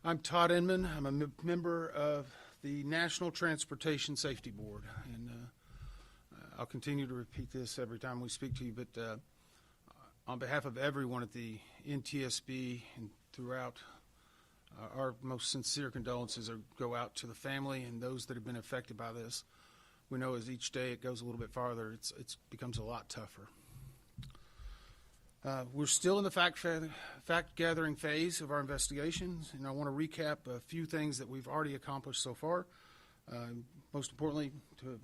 I'm Todd Inman. I'm a member of the National Transportation Safety Board, and I'll continue to repeat this every time we speak to you, but on behalf of everyone at the NTSB and throughout, our most sincere condolences go out to the family and those that have been affected by this. We know as each day it goes a little bit farther, it becomes a lot tougher. We're still in the fact-gathering phase of our investigations, and I want to recap a few things that we've already accomplished so far. Most importantly, to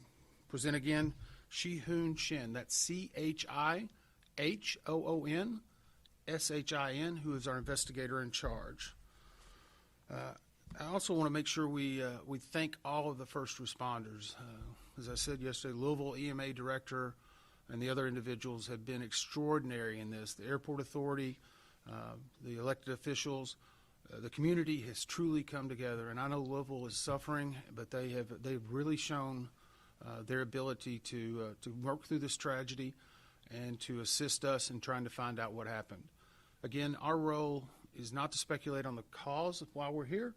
present again Shi-Hoon Shin, that's C-H-I-H-O-O-N-S-H-I-N, who is our investigator in charge. I also want to make sure we thank all of the first responders. As I said yesterday, Louisville EMA Director and the other individuals have been extraordinary in this. The airport authority, the elected officials, the community has truly come together. And I know Louisville is suffering, but they've really shown their ability to work through this tragedy and to assist us in trying to find out what happened. Again, our role is not to speculate on the cause of why we're here.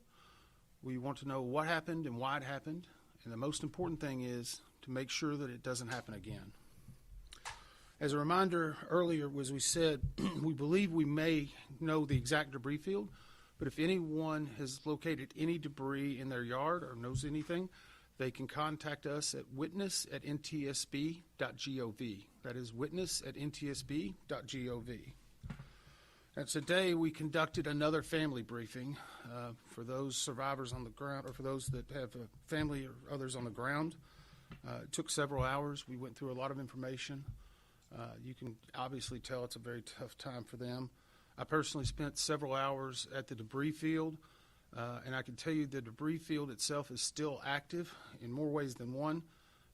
We want to know what happened and why it happened. And the most important thing is to make sure that it doesn't happen again. As a reminder, earlier, as we said, we believe we may know the exact debris field, but if anyone has located any debris in their yard or knows anything, they can contact us at witness@ntsb.gov. That is witness@ntsb.gov. And today we conducted another family briefing for those survivors on the ground, or for those that have a family or others on the ground. It took several hours. We went through a lot of information. You can obviously tell it's a very tough time for them. I personally spent several hours at the debris field, and I can tell you the debris field itself is still active in more ways than one.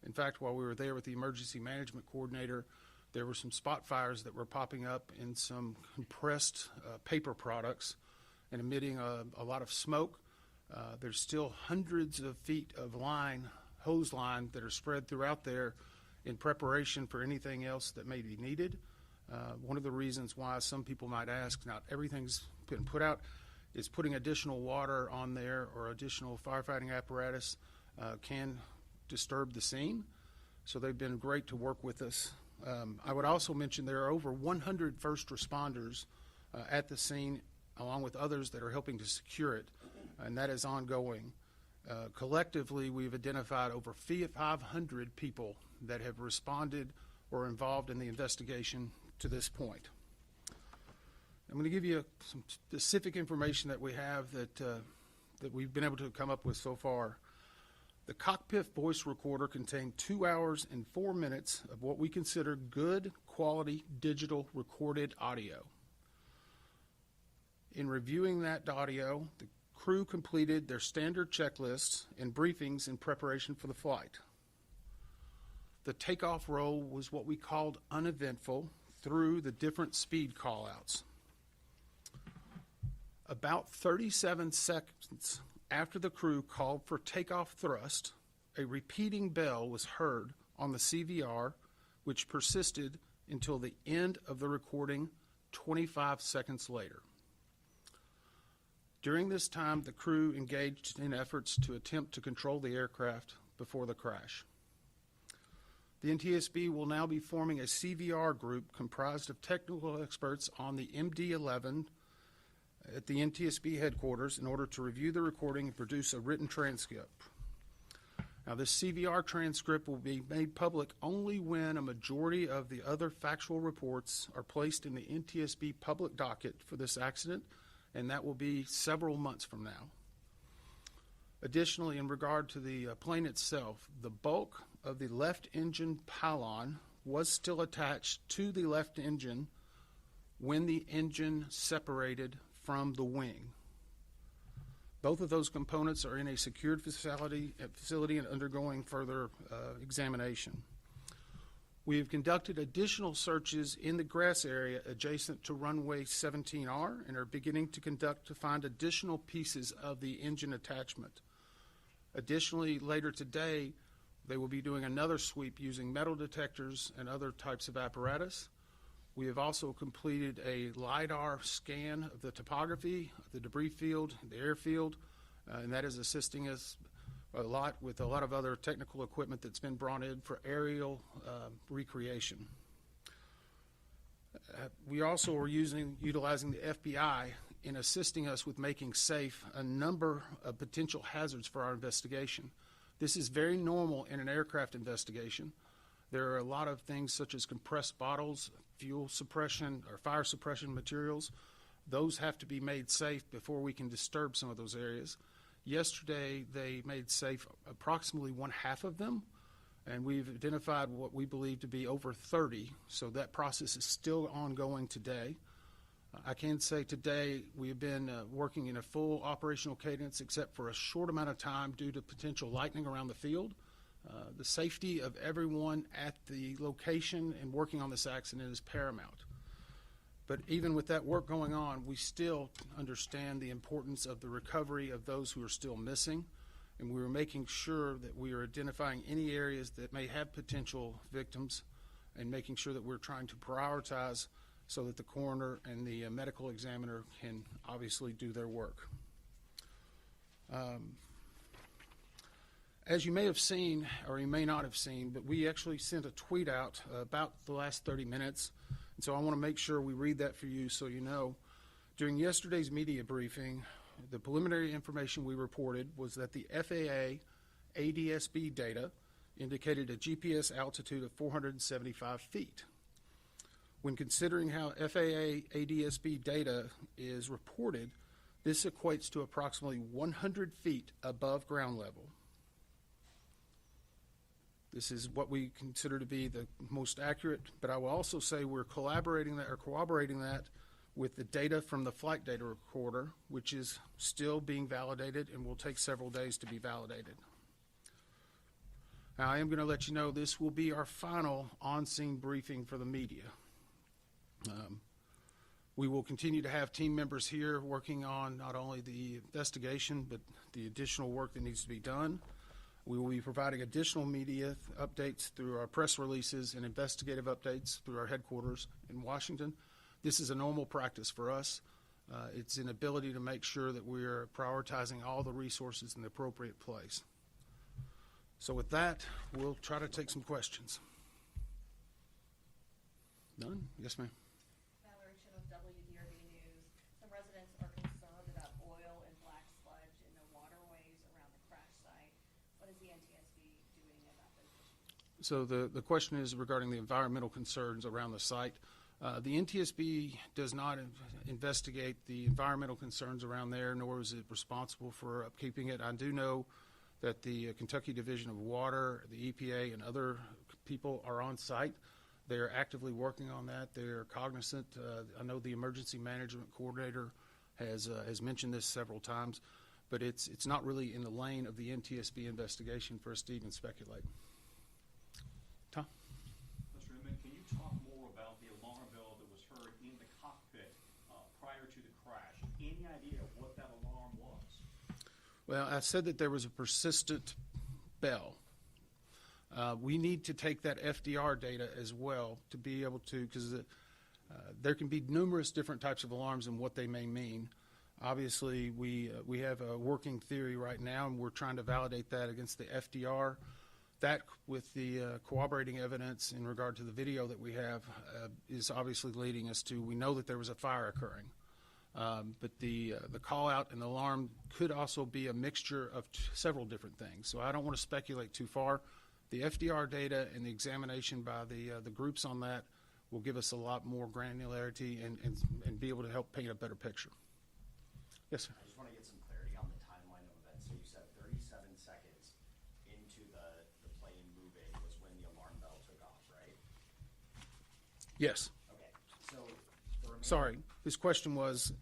In fact, while we were there with the emergency management coordinator, there were some spot fires that were popping up in some compressed paper products and emitting a lot of smoke. There's still hundreds of feet of hose line that are spread throughout there in preparation for anything else that may be needed. One of the reasons why some people might ask, not everything's been put out, is putting additional water on there or additional firefighting apparatus can disturb the scene. So they've been great to work with us. I would also mention there are over 100 first responders at the scene, along with others that are helping to secure it, and that is ongoing. Collectively, we've identified over 500 people that have responded or involved in the investigation to this point. I'm going to give you some specific information that we have that we've been able to come up with so far. The cockpit voice recorder contained 2 hours and 4 minutes of what we consider good quality digital recorded audio. In reviewing that audio, the crew completed their standard checklists and briefings in preparation for the flight. The takeoff roll was what we called uneventful through the different speed callouts. About 37 seconds after the crew called for takeoff thrust, a repeating bell was heard on the CVR, which persisted until the end of the recording 25 seconds later. During this time, the crew engaged in efforts to attempt to control the aircraft before the crash. The NTSB will now be forming a CVR group comprised of technical experts on the MD-11 at the NTSB headquarters in order to review the recording and produce a written transcript. Now, this CVR transcript will be made public only when a majority of the other factual reports are placed in the NTSB public docket for this accident, and that will be several months from now. Additionally, in regard to the plane itself, the bulk of the left engine pylon was still attached to the left engine when the engine separated from the wing. Both of those components are in a secured facility and undergoing further examination. We have conducted additional searches in the grass area adjacent to runway 17R and are beginning to find additional pieces of the engine attachment. Additionally, later today, they will be doing another sweep using metal detectors and other types of apparatus. We have also completed a LiDAR scan of the topography, of the debris field, the airfield, and that is assisting us a lot with a lot of other technical equipment that's been brought in for aerial recreation. We also are utilizing the FBI in assisting us with making safe a number of potential hazards for our investigation. This is very normal in an aircraft investigation. There are a lot of things such as compressed bottles, fuel suppression or fire suppression materials. Those have to be made safe before we can disturb some of those areas. Yesterday, they made safe approximately 1/2 of them, and we've identified what we believe to be over 30, so that process is still ongoing today. I can say today we have been working in a full operational cadence except for a short amount of time due to potential lightning around the field. The safety of everyone at the location and working on this accident is paramount. But even with that work going on, we still understand the importance of the recovery of those who are still missing, and we are making sure that we are identifying any areas that may have potential victims and making sure that we're trying to prioritize so that the coroner and the medical examiner can obviously do their work. As you may have seen, or you may not have seen, but we actually sent a tweet out about the last 30 minutes, and so I want to make sure we read that for you so you know. During yesterday's media briefing, the preliminary information we reported was that the FAA ADSB data indicated a GPS altitude of 475 feet. When considering how FAA ADSB data is reported, this equates to approximately 100 feet above ground level. This is what we consider to be the most accurate, but I will also say we're corroborating that with the data from the flight data recorder, which is still being validated and will take several days to be validated. Now, I am going to let you know this will be our final on-scene briefing for the media. We will continue to have team members here working on not only the investigation, but the additional work that needs to be done. We will be providing additional media updates through our press releases and investigative updates through our headquarters in Washington. This is a normal practice for us. It's an ability to make sure that we are prioritizing all the resources in the appropriate place. So with that, we'll try to take some questions. None? Yes, ma'am. Of WJLA News. Some residents are concerned about oil and black sludge in the waterways around the crash site. What is the NTSB doing about those issues? So the question is regarding the environmental concerns around the site. The NTSB does not investigate the environmental concerns around there, nor is it responsible for upkeeping it. I do know that the Kentucky Division of Water, the EPA, and other people are on site. They are actively working on that. They are cognizant. I know the emergency management coordinator has mentioned this several times, but it's not really in the lane of the NTSB investigation for us to even speculate. Tom? Mr. Inman, can you talk more about the alarm bell that was heard in the cockpit prior to the crash? Any idea of what that alarm was? Well, I said that there was a persistent bell. We need to take that FDR data as well to be able to, because there can be numerous different types of alarms and what they may mean. Obviously, we have a working theory right now, and we're trying to validate that against the FDR. That, with the corroborating evidence in regard to the video that we have, is obviously leading us to, we know that there was a fire occurring. But the call out and the alarm could also be a mixture of several different things. So I don't want to speculate too far. The FDR data and the examination by the groups on that will give us a lot more granularity and be able to help paint a better picture. Yes, sir. I just want to get some clarity on the timeline of events. So you said 37 seconds into the plane moving was when the alarm bell took off, right? Yes. Okay. So Sorry, his question was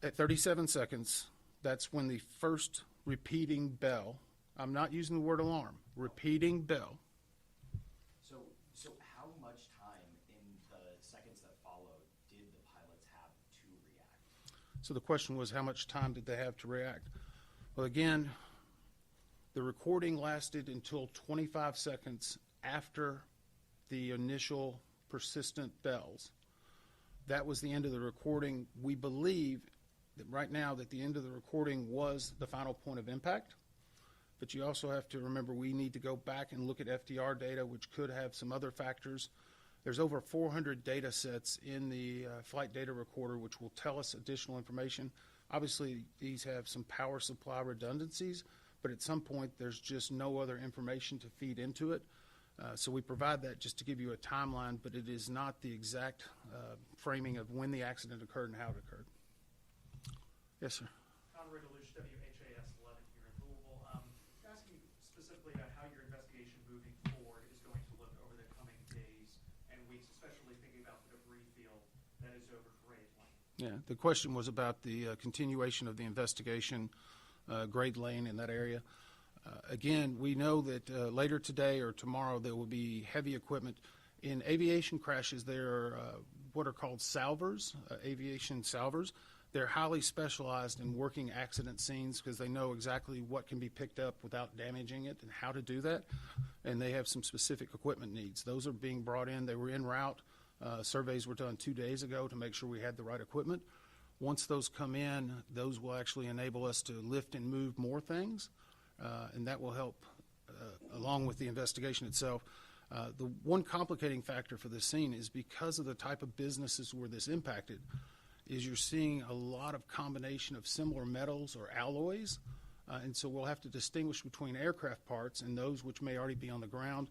at 37 seconds, that's when the first repeating bell, I'm not using the word alarm, repeating bell. So how much time in the seconds that followed did the pilots have to react? So the question was, how much time did they have to react? Well, again, the recording lasted until 25 seconds after the initial persistent bells. That was the end of the recording. We believe that right now that the end of the recording was the final point of impact. But you also have to remember we need to go back and look at FDR data, which could have some other factors. There's over 400 data sets in the flight data recorder, which will tell us additional information. Obviously, these have some power supply redundancies, but at some point, there's just no other information to feed into it. So we provide that just to give you a timeline, but it is not the exact framing of when the accident occurred and how it occurred. Yes, sir. Conrad Deluge, WHAS 11 here in Louisville. Asking specifically about how your investigation moving forward is going to look over the coming days and weeks, especially thinking about the debris field that is over Grade Lane. Yeah, the question was about the continuation of the investigation, Grade Lane in that area. Again, we know that later today or tomorrow there will be heavy equipment. In aviation crashes, there are what are called salvers, aviation salvers. They're highly specialized in working accident scenes because they know exactly what can be picked up without damaging it and how to do that. And they have some specific equipment needs. Those are being brought in. They were en route. Surveys were done 2 days ago to make sure we had the right equipment. Once those come in, those will actually enable us to lift and move more things, and that will help along with the investigation itself. The one complicating factor for this scene is because of the type of businesses where this impacted, is you're seeing a lot of combination of similar metals or alloys, and so we'll have to distinguish between aircraft parts and those which may already be on the ground,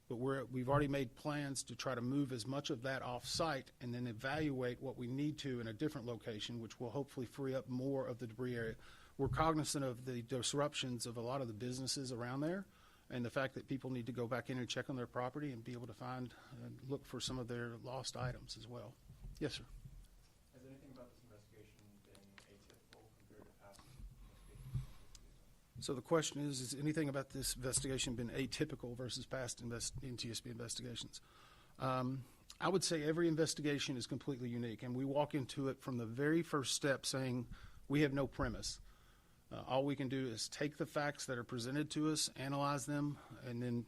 but we've already made plans to try to move as much of that off-site and then evaluate what we need to in a different location, which will hopefully free up more of the debris area. We're cognizant of the disruptions of a lot of the businesses around there and the fact that people need to go back in and check on their property and be able to find and look for some of their lost items as well. Yes, sir. Has anything about this investigation been atypical compared to past investigations? So the question is anything about this investigation been atypical versus past NTSB investigations? I would say every investigation is completely unique, and we walk into it from the very first step saying we have no premise. All we can do is take the facts that are presented to us, analyze them, and then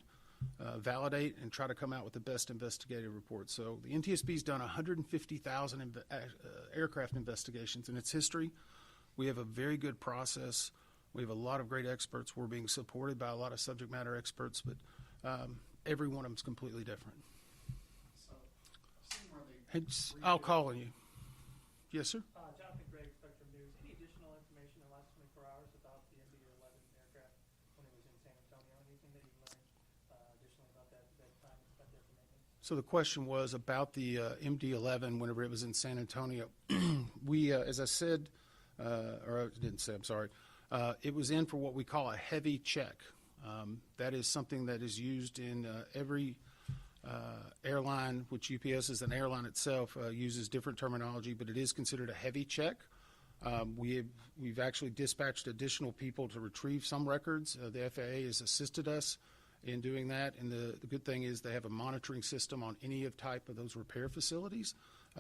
validate and try to come out with the best investigative report. So the NTSB's done 150,000 aircraft investigations in its history. We have a very good process. We have a lot of great experts. We're being supported by a lot of subject matter experts, but every one of them is completely different. So, I've seen where they I'll call on you. Yes, sir? Jonathan Gregg, Spectrum News. Any additional information in the last 24 hours about the MD-11 aircraft when it was in San Antonio? Anything that you've learned additionally about that time spent there for maintenance? So the question was about the MD-11 whenever it was in San Antonio. We, as I said, or I didn't say, I'm sorry, it was in for what we call a heavy check. That is something that is used in every airline, which UPS is an airline itself, uses different terminology, but it is considered a heavy check. We've actually dispatched additional people to retrieve some records. The FAA has assisted us in doing that, and the good thing is they have a monitoring system on any of type of those repair facilities.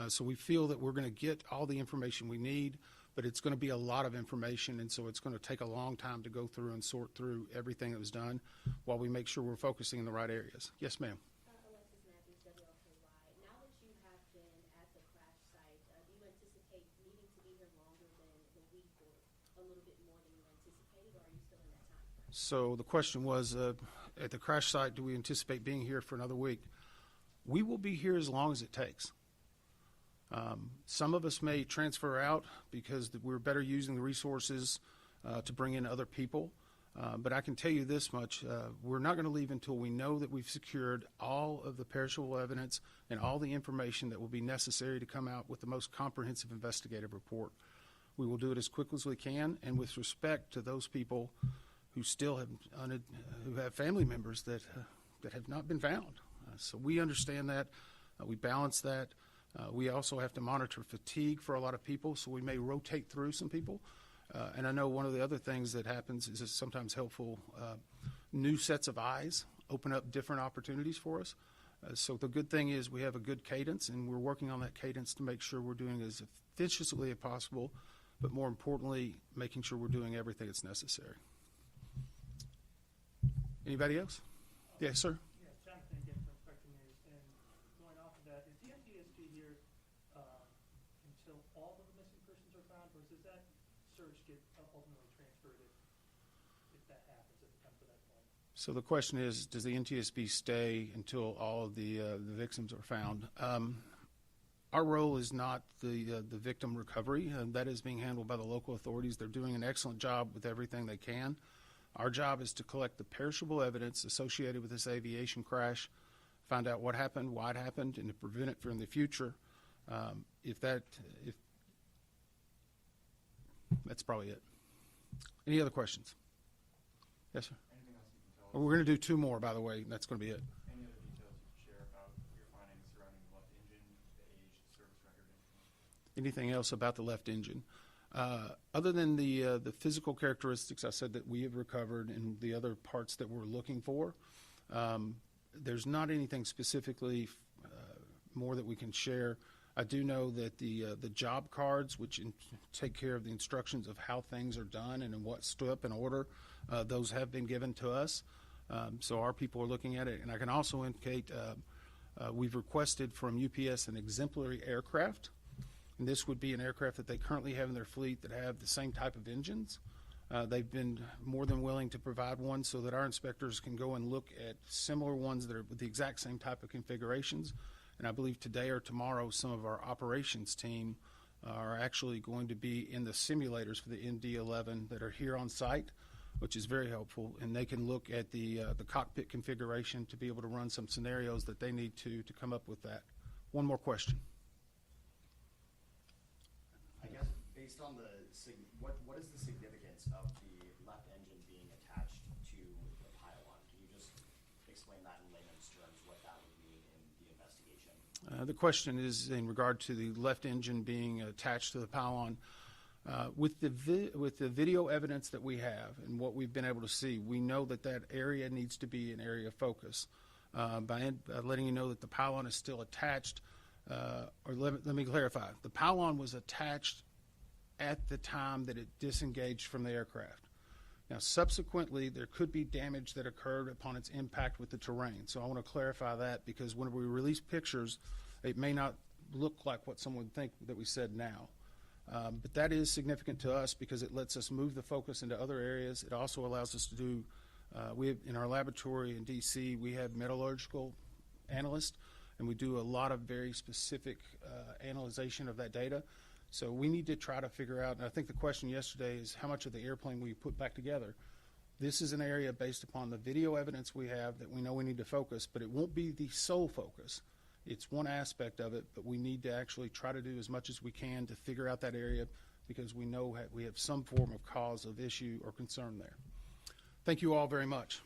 So we feel that we're going to get all the information we need, but it's going to be a lot of information, and so it's going to take a long time to go through and sort through everything that was done while we make sure we're focusing in the right areas. Yes, ma'am. Alexis Matthews, WJLA. Now that you have been at the crash site, do you anticipate needing to be here longer than the week or a little bit more than you anticipated, or are you still in that time frame? So the question was, at the crash site, do we anticipate being here for another week? We will be here as long as it takes. Some of us may transfer out because we're better using the resources to bring in other people. But I can tell you this much, we're not going to leave until we know that we've secured all of the perishable evidence and all the information that will be necessary to come out with the most comprehensive investigative report. We will do it as quickly as we can, and with respect to those people who still have family members that have not been found. So we understand that. We balance that. We also have to monitor fatigue for a lot of people, so we may rotate through some people. And I know one of the other things that happens is it's sometimes helpful, new sets of eyes open up different opportunities for us. So the good thing is we have a good cadence, and we're working on that cadence to make sure we're doing as efficiently as possible, but more importantly, making sure we're doing everything that's necessary. Anybody else? Yes, sir. Yeah, Jonathan again from Spectrum News. And going off of that, So the question is, does the NTSB stay until all of the victims are found? Our role is not the victim recovery. That is being handled by the local authorities. They're doing an excellent job with everything they can. Our job is to collect the perishable evidence associated with this aviation crash, find out what happened, why it happened, and to prevent it from the future. That's probably it. Any other questions? Yes, sir. Anything else you can tell us? We're going to do two more, by the way. That's going to be it. Any other details you can share about your findings surrounding the left engine, the age, the service record, anything else? Anything else about the left engine? Other than the physical characteristics I said that we have recovered and the other parts that we're looking for, there's not anything specifically more that we can share. I do know that the job cards, which take care of the instructions of how things are done and in what stood up in order, those have been given to us. So our people are looking at it. And I can also indicate we've requested from UPS an exemplary aircraft. And this would be an aircraft that they currently have in their fleet that have the same type of engines. They've been more than willing to provide one so that our inspectors can go and look at similar ones that are with the exact same type of configurations. And I believe today or tomorrow some of our operations team are actually going to be in the simulators for the ND11 that are here on site, which is very helpful. And they can look at the cockpit configuration to be able to run some scenarios that they need to come up with that. One more question. I guess based on what is the significance of the left engine being attached to the pylon? Can you just explain that in layman's terms, what that would mean in the investigation? The question is in regard to the left engine being attached to the pylon. With the video evidence that we have and what we've been able to see, we know that that area needs to be an area of focus. By letting you know that the pylon is still attached, or let me clarify, the pylon was attached at the time that it disengaged from the aircraft. Now, subsequently, there could be damage that occurred upon its impact with the terrain. So I want to clarify that because when we release pictures, it may not look like what someone would think that we said now. But that is significant to us because it lets us move the focus into other areas. It also allows us to do, in our laboratory in D.C., we have metallurgical analysts, and we do a lot of very specific analyzation of that data. So we need to try to figure out, and I think the question yesterday is how much of the airplane will you put back together? This is an area based upon the video evidence we have that we know we need to focus, but it won't be the sole focus. It's one aspect of it, but we need to actually try to do as much as we can to figure out that area because we know we have some form of cause of issue or concern there. Thank you all very much.